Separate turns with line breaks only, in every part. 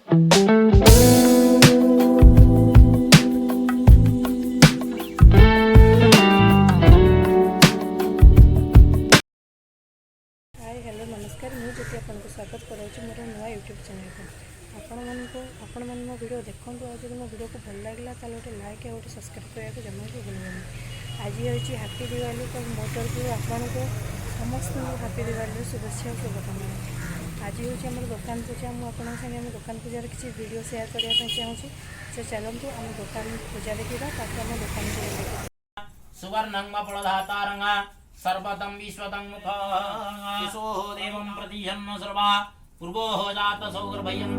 Hello नमस्कार मुझे आपको स्वागत कराऊँ मोर नुआ यूट्यूब चैनल को आपण मैंने मो वीडियो देखूँ आज मो वीडियो को भल लगे तो गोटे लाइक और गोटे सब्सक्राइब करने को जमा भी भूलुनि। आज हूँ हैप्पी दिवाली तो मो तरफ आपण को समस्त हैप्पी दिवाली शुभेच्छा और शुभकामना। आज हूँ आम दुकान पूजा मुझे सागे आम दुकान पूजार किसी वीडियो सेयार करने चाहूँगी तो चलतु आम दुकान पूजा देखा ताकि आम दुकान पूजा
सुवर्णंग सर्वतं विश्वतं मुखो देवं प्रतिहन्न सर्वा पूर्वो जात सौगर्भयम्।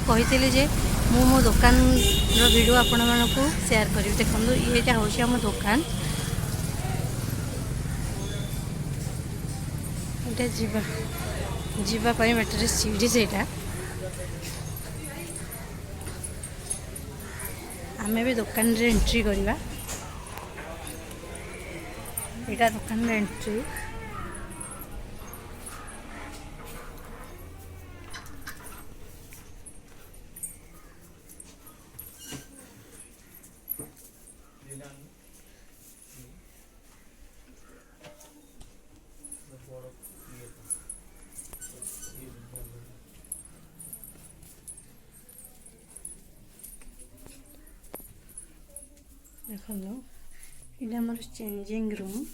कही जे मो दुकान वीडियो आपण मानक शेयर करी देखो ये हूँ आम दुकान ये जीवाई बाटर सीढ़ी से आम भी दुकान रे एंट्री करवा यहाँ दुकान रे एंट्री देखो ये आम चेंजिंग रूम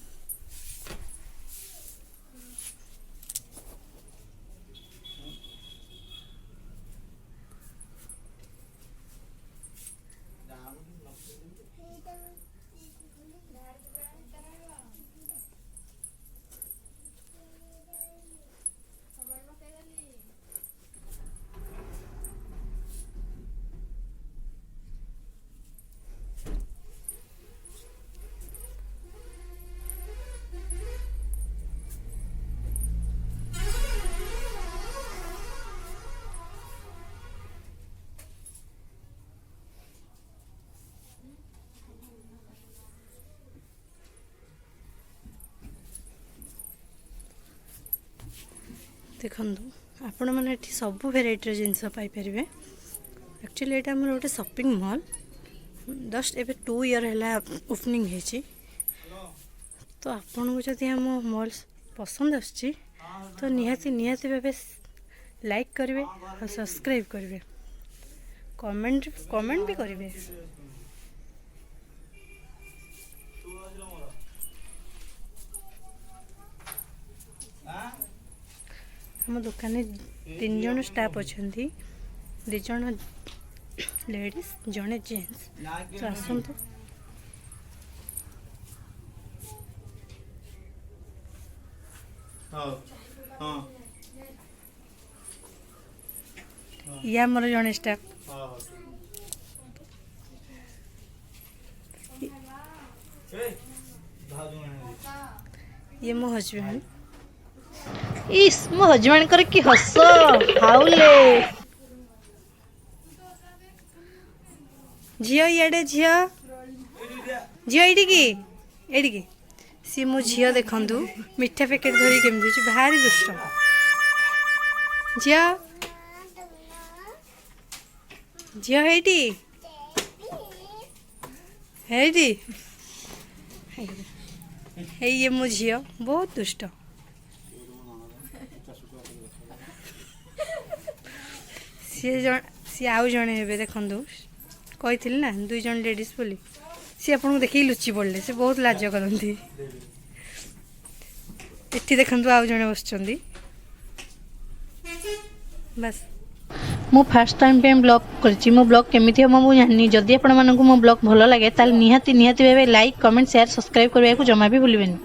देखु आपण मैंने सब भेराइटर जिनस पाइपर एक्चुअली यहाँ आम गोटे शॉपिंग मॉल जस्ट एवं 2 ईयर है ओपनिंग है तो आपन को जदि आम मॉल पसंद आसची तो निहाती निहाती भाव लाइक करेंगे और सब्सक्राइब करेंगे कमेंट भी करेंगे। हम दुकान में 3 जन स्टाफ अच्छा 2 जन लेडीज जड़े जेन्ट्स तो आसतु या मोर जड़े स्टाफ ये मो हजबैंड इस मो हजबैंड कर कि हस हाउले झियो इे झियो झियो ये सी मो झियो देखु मिठा पैकेट धरी केमी भारी दुष्ट झियो झियो है ये मो झियो बहुत दुष्ट सी आउ जड़े हे देखु कही ना 2 जन लेडीज बोली सी आपन को देखिए लुचि पड़े से बहुत लाज करती एठी देखु आउ जड़े बस बस मु फर्स्ट टाइम पे ब्लॉग करछि मो ब्लॉग केमिति हम मु जानि जदि आपण मानकु मो ब्लॉग भलो लागे ताल निहाती भाबे लाइक कमेंट शेयर सब्सक्राइब करबा को जमा भी भूलिबेनी।